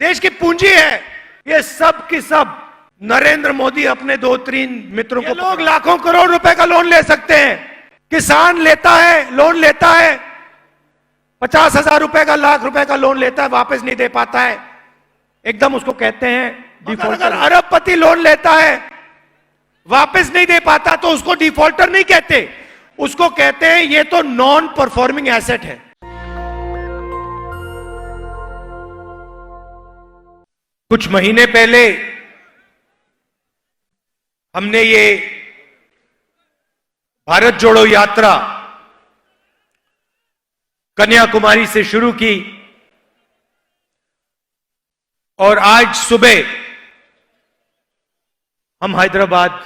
देश की पूंजी है। ये सब की सब नरेंद्र मोदी अपने 2-3 मित्रों को, लोग लाखों करोड़ रुपए का लोन ले सकते हैं। किसान लेता है, लोन लेता है, 50,000 रुपए का, लाख रुपए का लोन लेता है, वापस नहीं दे पाता है, एकदम उसको कहते हैं डिफॉल्टर। अगर अरबपति लोन लेता है, वापस नहीं दे पाता, तो उसको डिफॉल्टर नहीं कहते, उसको कहते हैं ये तो नॉन परफॉर्मिंग एसेट है। कुछ महीने पहले हमने ये भारत जोड़ो यात्रा कन्याकुमारी से शुरू की और आज सुबह हम हैदराबाद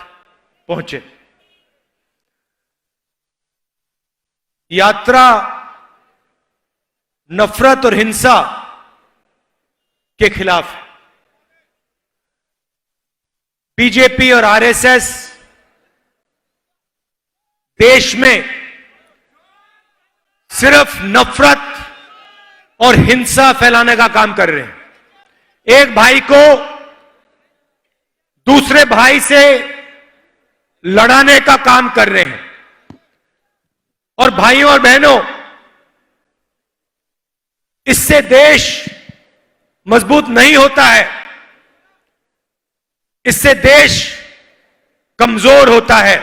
पहुंचे। यात्रा नफरत और हिंसा के खिलाफ है। बीजेपी और आरएसएस देश में सिर्फ नफरत और हिंसा फैलाने का काम कर रहे हैं। एक भाई को दूसरे भाई से लड़ाने का काम कर रहे हैं। और भाइयों और बहनों, इससे देश मजबूत नहीं होता है, इससे देश कमजोर होता है।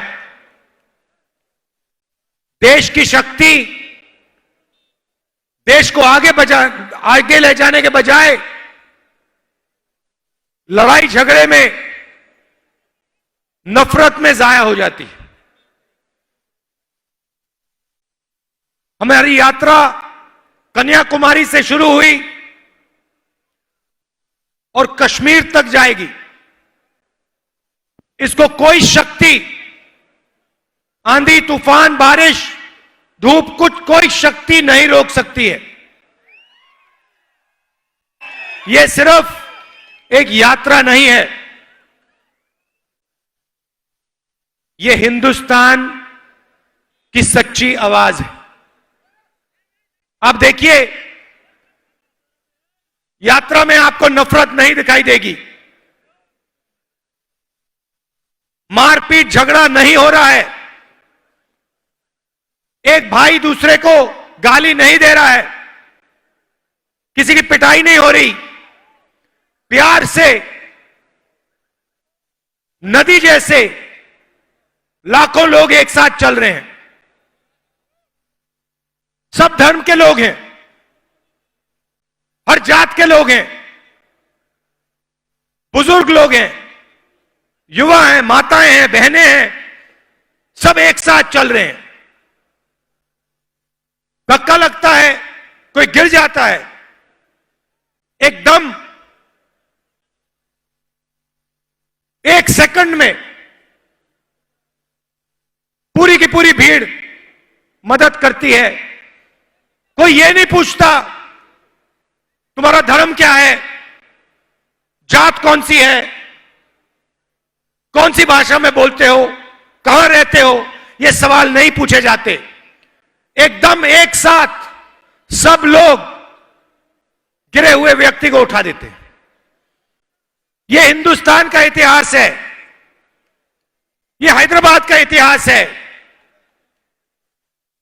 देश की शक्ति देश को आगे ले जाने के बजाय लड़ाई झगड़े में, नफरत में जाया हो जाती है। हमारी यात्रा कन्याकुमारी से शुरू हुई और कश्मीर तक जाएगी। इसको कोई शक्ति, आंधी तूफान बारिश धूप, कोई शक्ति नहीं रोक सकती है। यह सिर्फ एक यात्रा नहीं है, यह हिंदुस्तान की सच्ची आवाज है। आप देखिए, यात्रा में आपको नफरत नहीं दिखाई देगी, मारपीट झगड़ा नहीं हो रहा है, एक भाई दूसरे को गाली नहीं दे रहा है, किसी की पिटाई नहीं हो रही। प्यार से नदी जैसे लाखों लोग एक साथ चल रहे हैं। सब धर्म के लोग हैं, हर जात के लोग हैं, बुजुर्ग लोग हैं, युवा हैं, माताएं हैं, बहनें हैं, सब एक साथ चल रहे हैं। धक्का लगता है, कोई गिर जाता है, एकदम एक सेकंड में पूरी की पूरी भीड़ मदद करती है। कोई ये नहीं पूछता तुम्हारा धर्म क्या है, जात कौन सी है, कौन सी भाषा में बोलते हो, कहां रहते हो, ये सवाल नहीं पूछे जाते। एकदम एक साथ सब लोग गिरे हुए व्यक्ति को उठा देते हैं। यह हिंदुस्तान का इतिहास है, यह हैदराबाद का इतिहास है।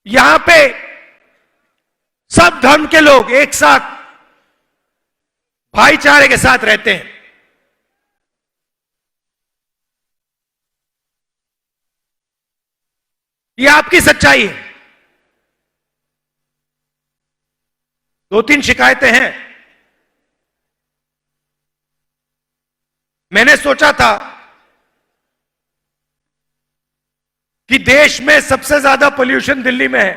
यहां पे सब धर्म के लोग एक साथ भाईचारे के साथ रहते हैं। यह आपकी सच्चाई है। 2-3 शिकायतें हैं। मैंने सोचा था कि देश में सबसे ज्यादा पोल्यूशन दिल्ली में है,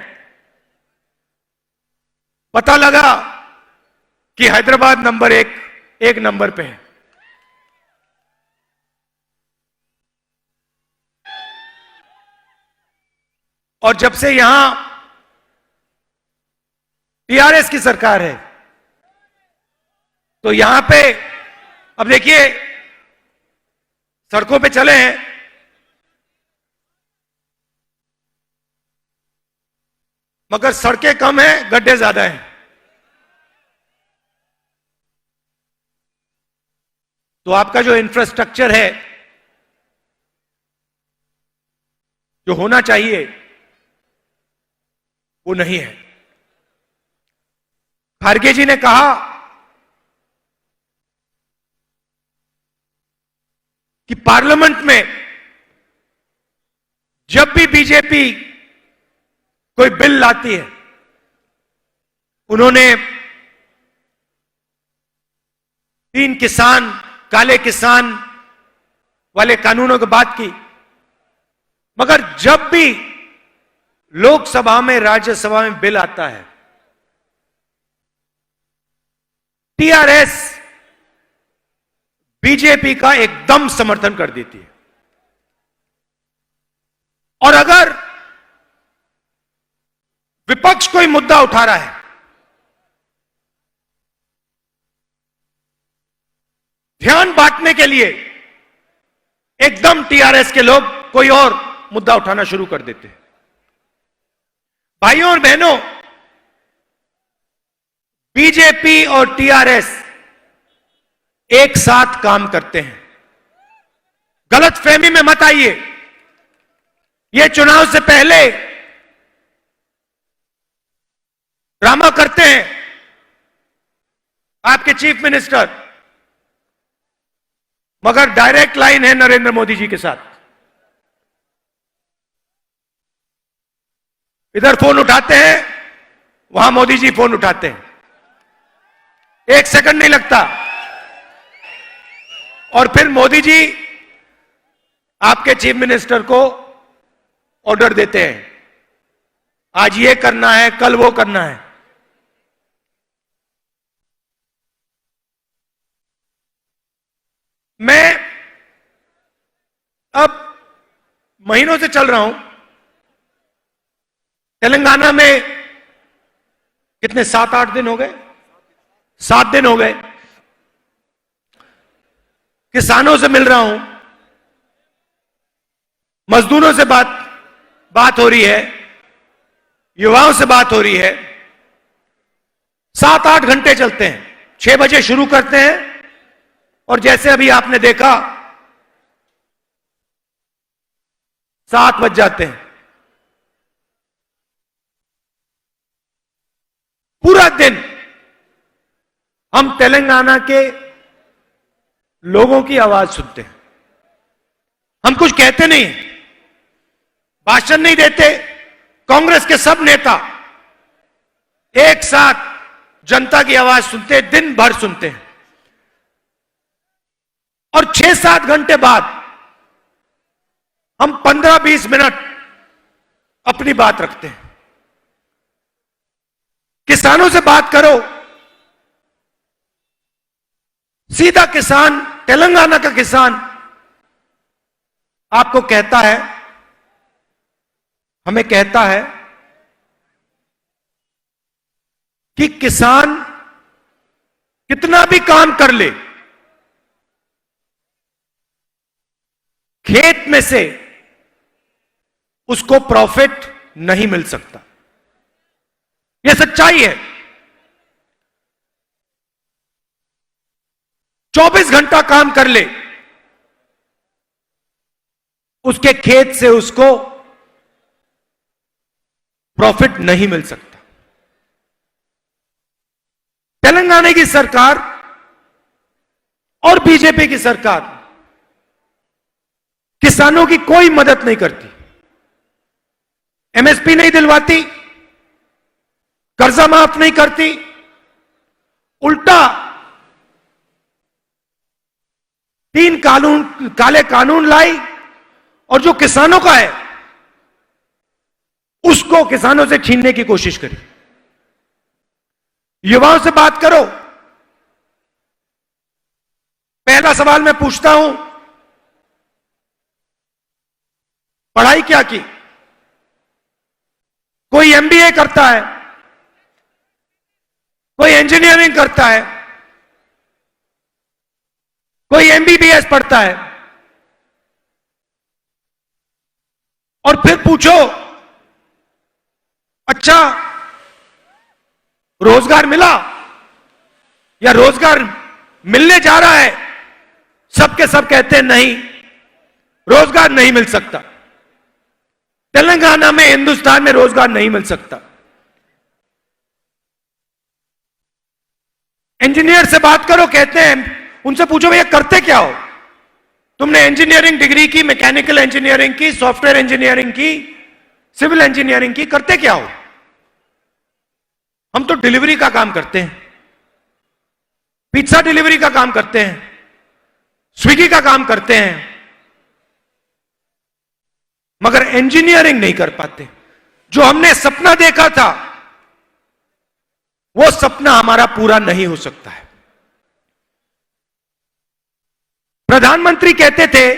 पता लगा कि हैदराबाद नंबर एक नंबर पे है। और जब से यहां टीआरएस की सरकार है, तो यहां पे अब देखिए, सड़कों पे चले हैं, मगर सड़कें कम हैं, गड्ढे ज्यादा हैं। तो आपका जो इंफ्रास्ट्रक्चर है, जो होना चाहिए, वो नहीं है। खारगे जी ने कहा कि पार्लियामेंट में जब भी बीजेपी कोई बिल लाती है, उन्होंने 3 किसान, काले किसान वाले कानूनों की बात की, मगर जब भी लोकसभा में, राज्यसभा में बिल आता है, टीआरएस बीजेपी का एकदम समर्थन कर देती है। और अगर विपक्ष कोई मुद्दा उठा रहा है, ध्यान बांटने के लिए एकदम टीआरएस के लोग कोई और मुद्दा उठाना शुरू कर देते हैं। भाइयों और बहनों, बीजेपी और टीआरएस एक साथ काम करते हैं। गलतफहमी में मत आइए। ये चुनाव से पहले ड्रामा करते हैं आपके चीफ मिनिस्टर, मगर डायरेक्ट लाइन है नरेंद्र मोदी जी के साथ। इधर फोन उठाते हैं, वहां मोदी जी फोन उठाते हैं, 1 सेकंड नहीं लगता। और फिर मोदी जी आपके चीफ मिनिस्टर को ऑर्डर देते हैं, आज ये करना है, कल वो करना है। मैं अब महीनों से चल रहा हूं तेलंगाना में। कितने, 7-8 दिन हो गए, 7 दिन हो गए। किसानों से मिल रहा हूं, मजदूरों से बात हो रही है, युवाओं से बात हो रही है। 7-8 घंटे चलते हैं। 6 बजे शुरू करते हैं और जैसे अभी आपने देखा 7 बज जाते हैं। पूरा दिन हम तेलंगाना के लोगों की आवाज सुनते हैं। हम कुछ कहते नहीं, भाषण नहीं देते। कांग्रेस के सब नेता एक साथ जनता की आवाज सुनते हैं, दिन भर सुनते हैं। और 6-7 घंटे बाद हम 15-20 मिनट अपनी बात रखते हैं। किसानों से बात करो, सीधा किसान, तेलंगाना का किसान आपको कहता है, हमें कहता है कि किसान कितना भी काम कर ले, खेत में से उसको प्रॉफिट नहीं मिल सकता। यह सच्चाई है। 24 घंटा काम कर ले, उसके खेत से उसको प्रॉफिट नहीं मिल सकता। तेलंगाना की सरकार और बीजेपी की सरकार किसानों की कोई मदद नहीं करती, एमएसपी नहीं दिलवाती, कर्जा माफ नहीं करती, उल्टा 3 काले कानून लाई और जो किसानों का है उसको किसानों से छीनने की कोशिश करी। युवाओं से बात करो, पहला सवाल मैं पूछता हूं, पढ़ाई क्या की? कोई एमबीए करता है, कोई इंजीनियरिंग करता है, कोई एमबीबीएस पढ़ता है। और फिर पूछो, अच्छा रोजगार मिला या रोजगार मिलने जा रहा है सबके सब कहते हैं नहीं, रोजगार नहीं मिल सकता, तेलंगाना में, हिंदुस्तान में रोजगार नहीं मिल सकता। इंजीनियर से बात करो, कहते हैं, उनसे पूछो भैया करते क्या हो, तुमने इंजीनियरिंग डिग्री की, मैकेनिकल इंजीनियरिंग की, सॉफ्टवेयर इंजीनियरिंग की, सिविल इंजीनियरिंग की, करते क्या हो? हम तो डिलीवरी का काम करते हैं, पिज्जा डिलीवरी का काम करते हैं, स्विगी का काम करते हैं, मगर इंजीनियरिंग नहीं कर पाते। जो हमने सपना देखा था वो सपना हमारा पूरा नहीं हो सकता है। प्रधानमंत्री कहते थे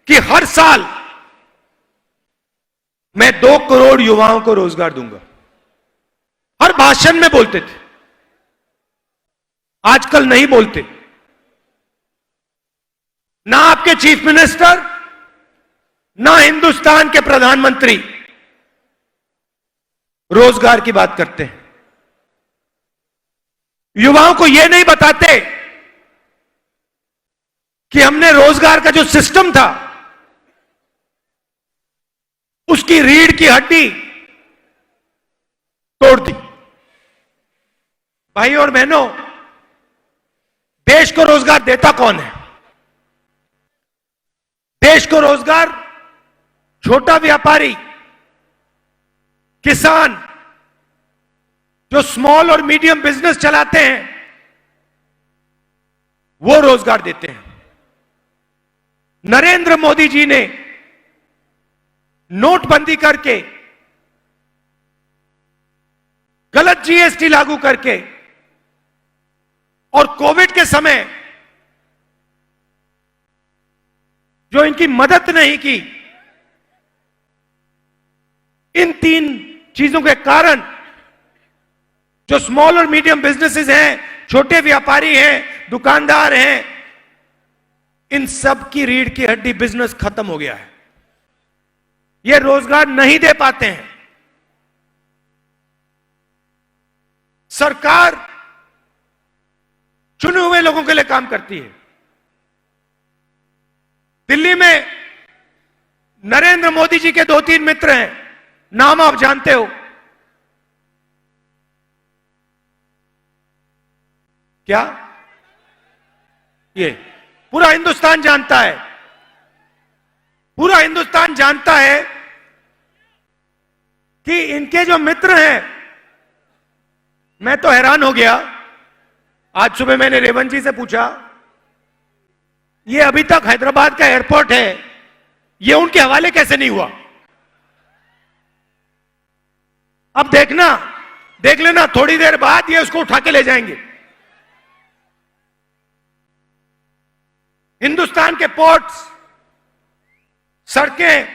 कि हर साल मैं 2 करोड़ युवाओं को रोजगार दूंगा, हर भाषण में बोलते थे। आजकल नहीं बोलते, ना आपके चीफ मिनिस्टर, ना हिंदुस्तान के प्रधानमंत्री रोजगार की बात करते हैं। युवाओं को यह नहीं बताते कि हमने रोजगार का जो सिस्टम था उसकी रीढ़ की हड्डी तोड़ दी। भाई और बहनों, देश को रोजगार देता कौन है? देश को रोजगार छोटा व्यापारी, किसान, जो स्मॉल और मीडियम बिजनेस चलाते हैं, वो रोजगार देते हैं। नरेंद्र मोदी जी ने नोटबंदी करके, गलत जीएसटी लागू करके और कोविड के समय जो इनकी मदद नहीं की, इन 3 चीजों के कारण जो स्मॉल और मीडियम बिजनेसेस हैं, छोटे व्यापारी हैं, दुकानदार हैं, इन सब की रीढ़ की हड्डी बिजनेस खत्म हो गया है। ये रोजगार नहीं दे पाते हैं। सरकार चुने हुए लोगों के लिए काम करती है। दिल्ली में नरेंद्र मोदी जी के 2-3 मित्र हैं, नाम आप जानते हो। क्या? ये पूरा हिंदुस्तान जानता है, पूरा हिंदुस्तान जानता है कि इनके जो मित्र हैं, मैं तो हैरान हो गया। आज सुबह मैंने रेवंत जी से पूछा, ये अभी तक हैदराबाद का एयरपोर्ट है, ये उनके हवाले कैसे नहीं हुआ? अब देखना, देख लेना, थोड़ी देर बाद ये उसको उठा के ले जाएंगे। हिंदुस्तान के पोर्ट्स, सड़कें,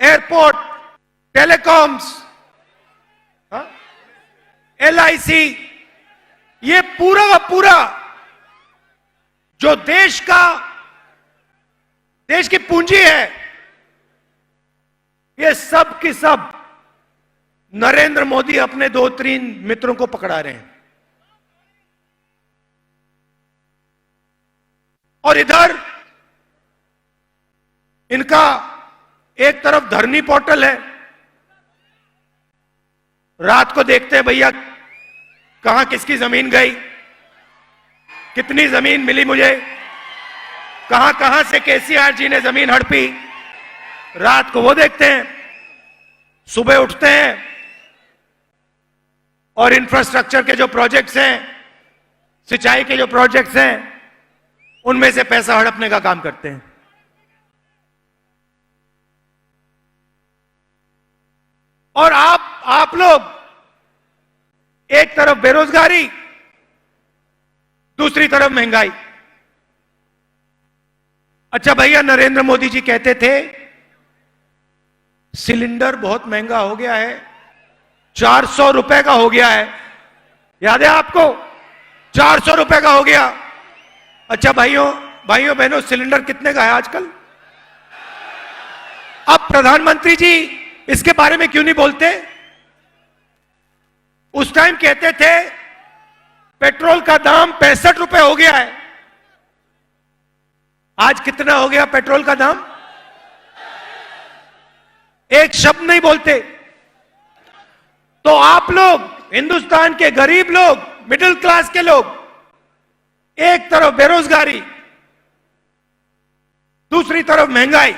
एयरपोर्ट, टेलीकॉम्स, LIC, ये पूरा का पूरा जो देश की पूंजी है, ये सब की सब नरेंद्र मोदी अपने 2-3 मित्रों को पकड़ा रहे हैं। और इधर इनका एक तरफ धरनी पोर्टल है, रात को देखते हैं भैया कहां किसकी जमीन गई, कितनी जमीन मिली मुझे, कहां कहां से केसीआर जी ने जमीन हड़पी, रात को वो देखते हैं। सुबह उठते हैं और इंफ्रास्ट्रक्चर के जो प्रोजेक्ट्स हैं, सिंचाई के जो प्रोजेक्ट्स हैं, उनमें से पैसा हड़पने का काम करते हैं। और आप लोग एक तरफ बेरोजगारी, दूसरी तरफ महंगाई। अच्छा भैया, नरेंद्र मोदी जी कहते थे सिलेंडर बहुत महंगा हो गया है, 400 रुपए का हो गया है, याद है आपको? 400 रुपए का हो गया। अच्छा भाइयों बहनों, सिलेंडर कितने का है आजकल? अब प्रधानमंत्री जी इसके बारे में क्यों नहीं बोलते? उस टाइम कहते थे पेट्रोल का दाम 65 रुपए हो गया है, आज कितना हो गया पेट्रोल का दाम? एक शब्द नहीं बोलते। तो आप लोग, हिंदुस्तान के गरीब लोग, मिडिल क्लास के लोग, एक तरफ बेरोजगारी, दूसरी तरफ महंगाई,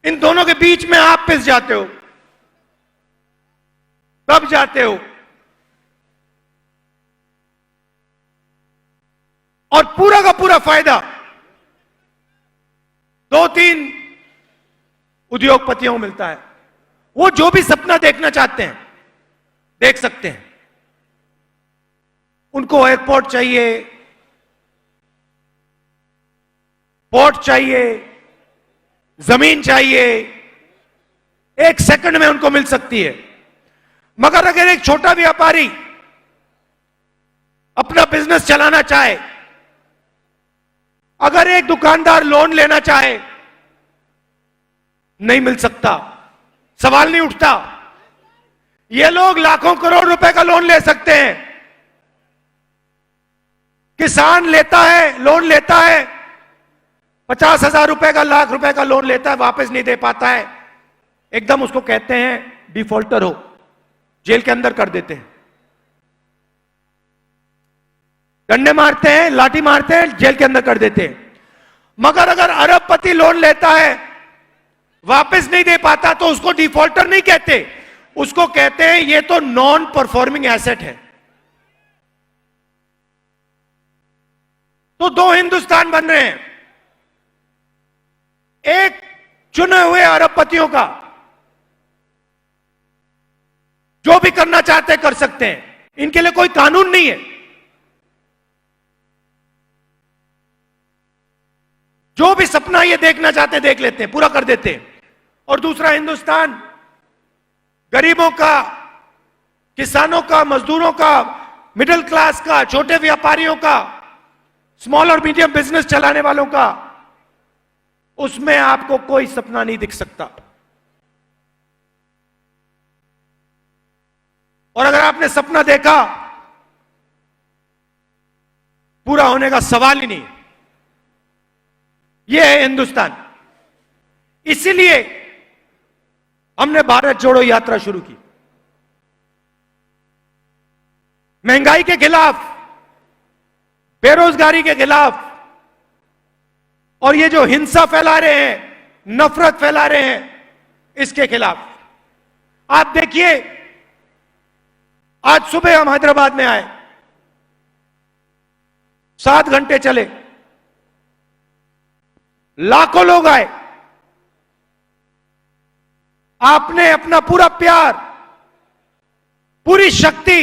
इन दोनों के बीच में आप पिस जाते हो, दब जाते हो। और पूरा का पूरा फायदा 2-3 उद्योगपतियों को मिलता है। वो जो भी सपना देखना चाहते हैं देख सकते हैं। उनको एयरपोर्ट चाहिए, पोर्ट चाहिए, जमीन चाहिए, एक सेकंड में उनको मिल सकती है। मगर अगर एक छोटा व्यापारी अपना बिजनेस चलाना चाहे, अगर एक दुकानदार लोन लेना चाहे, नहीं मिल सकता, सवाल नहीं उठता। ये लोग लाखों करोड़ रुपए का लोन ले सकते हैं। किसान लेता है, लोन लेता है, 50,000 रुपए का, लाख रुपए का लोन लेता है, वापस नहीं दे पाता है, एकदम उसको कहते हैं डिफॉल्टर हो, जेल के अंदर कर देते हैं। डंडे मारते हैं, लाठी मारते हैं, जेल के अंदर कर देते हैं। मगर अगर अरबपति लोन लेता है, वापस नहीं दे पाता, तो उसको डिफॉल्टर नहीं कहते, उसको कहते हैं ये तो नॉन परफॉर्मिंग एसेट है। तो दो हिंदुस्तान बन रहे हैं, एक चुने हुए अरबपतियों का, जो भी करना चाहते कर सकते हैं, इनके लिए कोई कानून नहीं है, जो भी सपना ये देखना चाहते देख लेते हैं, पूरा कर देते हैं। और दूसरा हिंदुस्तान गरीबों का, किसानों का, मजदूरों का, मिडिल क्लास का, छोटे व्यापारियों का, स्मॉल और मीडियम बिजनेस चलाने वालों का, उसमें आपको कोई सपना नहीं दिख सकता। और अगर आपने सपना देखा, पूरा होने का सवाल ही नहीं। यह है हिंदुस्तान। इसीलिए हमने भारत जोड़ो यात्रा शुरू की, महंगाई के खिलाफ, बेरोजगारी के खिलाफ, और ये जो हिंसा फैला रहे हैं, नफरत फैला रहे हैं, इसके खिलाफ। आप देखिए, आज सुबह हम हैदराबाद में आए, 7 घंटे चले, लाखों लोग आए। आपने अपना पूरा प्यार, पूरी शक्ति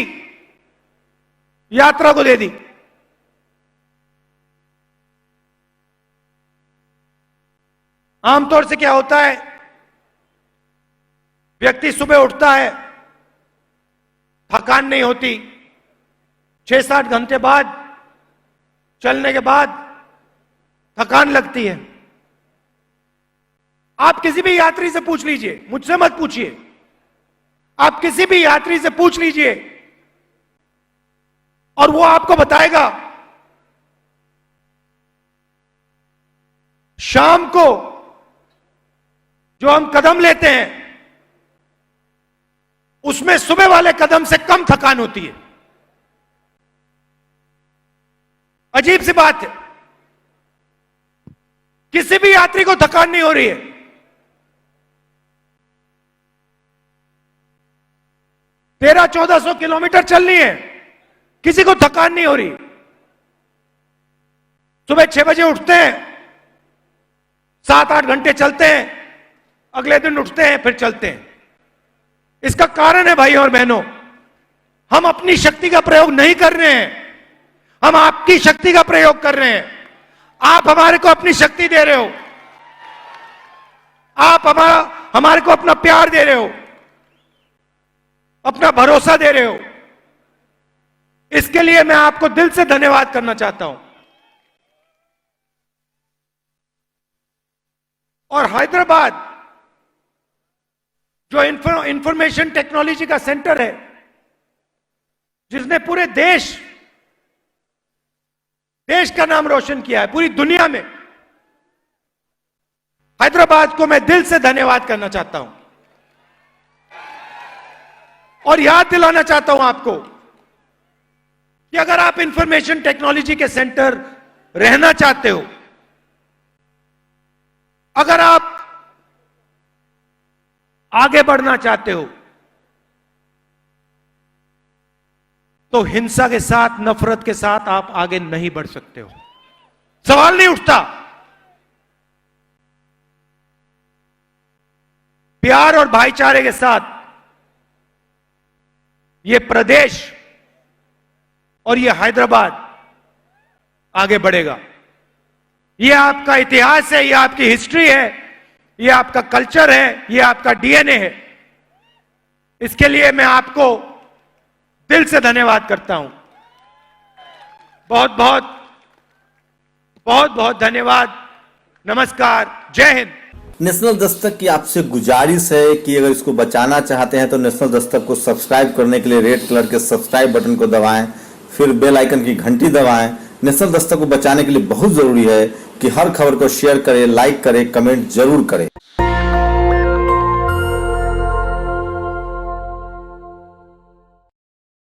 यात्रा को दे दी। आमतौर से क्या होता है, व्यक्ति सुबह उठता है, थकान नहीं होती, 6-7 घंटे बाद चलने के बाद थकान लगती है। आप किसी भी यात्री से पूछ लीजिए, मुझसे मत पूछिए, आप किसी भी यात्री से पूछ लीजिए और वो आपको बताएगा शाम को जो हम कदम लेते हैं, उसमें सुबह वाले कदम से कम थकान होती है। अजीब सी बात है, किसी भी यात्री को थकान नहीं हो रही है। 1300-1400 किलोमीटर चलनी है, किसी को थकान नहीं हो रही। सुबह 6 बजे उठते हैं, 7-8 घंटे चलते हैं, अगले दिन उठते हैं, फिर चलते हैं। इसका कारण है भाई और बहनों, हम अपनी शक्ति का प्रयोग नहीं कर रहे हैं, हम आपकी शक्ति का प्रयोग कर रहे हैं। आप हमारे को अपनी शक्ति दे रहे हो, आप हमारे को अपना प्यार दे रहे हो, अपना भरोसा दे रहे हो। इसके लिए मैं आपको दिल से धन्यवाद करना चाहता हूं। और हैदराबाद जो इंफॉर्मेशन टेक्नोलॉजी का सेंटर है, जिसने पूरे देश देश का नाम रोशन किया है पूरी दुनिया में। हैदराबाद को मैं दिल से धन्यवाद करना चाहता हूं और याद दिलाना चाहता हूं आपको कि अगर आप इंफॉर्मेशन टेक्नोलॉजी के सेंटर रहना चाहते हो, अगर आप आगे बढ़ना चाहते हो, तो हिंसा के साथ, नफरत के साथ आप आगे नहीं बढ़ सकते हो। सवाल नहीं उठता। प्यार और भाईचारे के साथ यह प्रदेश और यह हैदराबाद आगे बढ़ेगा। यह आपका इतिहास है, यह आपकी हिस्ट्री है, यह आपका कल्चर है, यह आपका डीएनए है। इसके लिए मैं आपको दिल से धन्यवाद करता हूं। बहुत बहुत बहुत बहुत धन्यवाद। नमस्कार, जय हिंद। नेशनल दस्तक की आपसे गुजारिश है कि अगर इसको बचाना चाहते हैं तो नेशनल दस्तक को सब्सक्राइब करने के लिए रेड कलर के सब्सक्राइब बटन को दबाएं, फिर बेल आइकन की घंटी दबाएं। नेशनल दस्तक को बचाने के लिए बहुत जरूरी है कि हर खबर को शेयर करें, लाइक करें, कमेंट जरूर करें।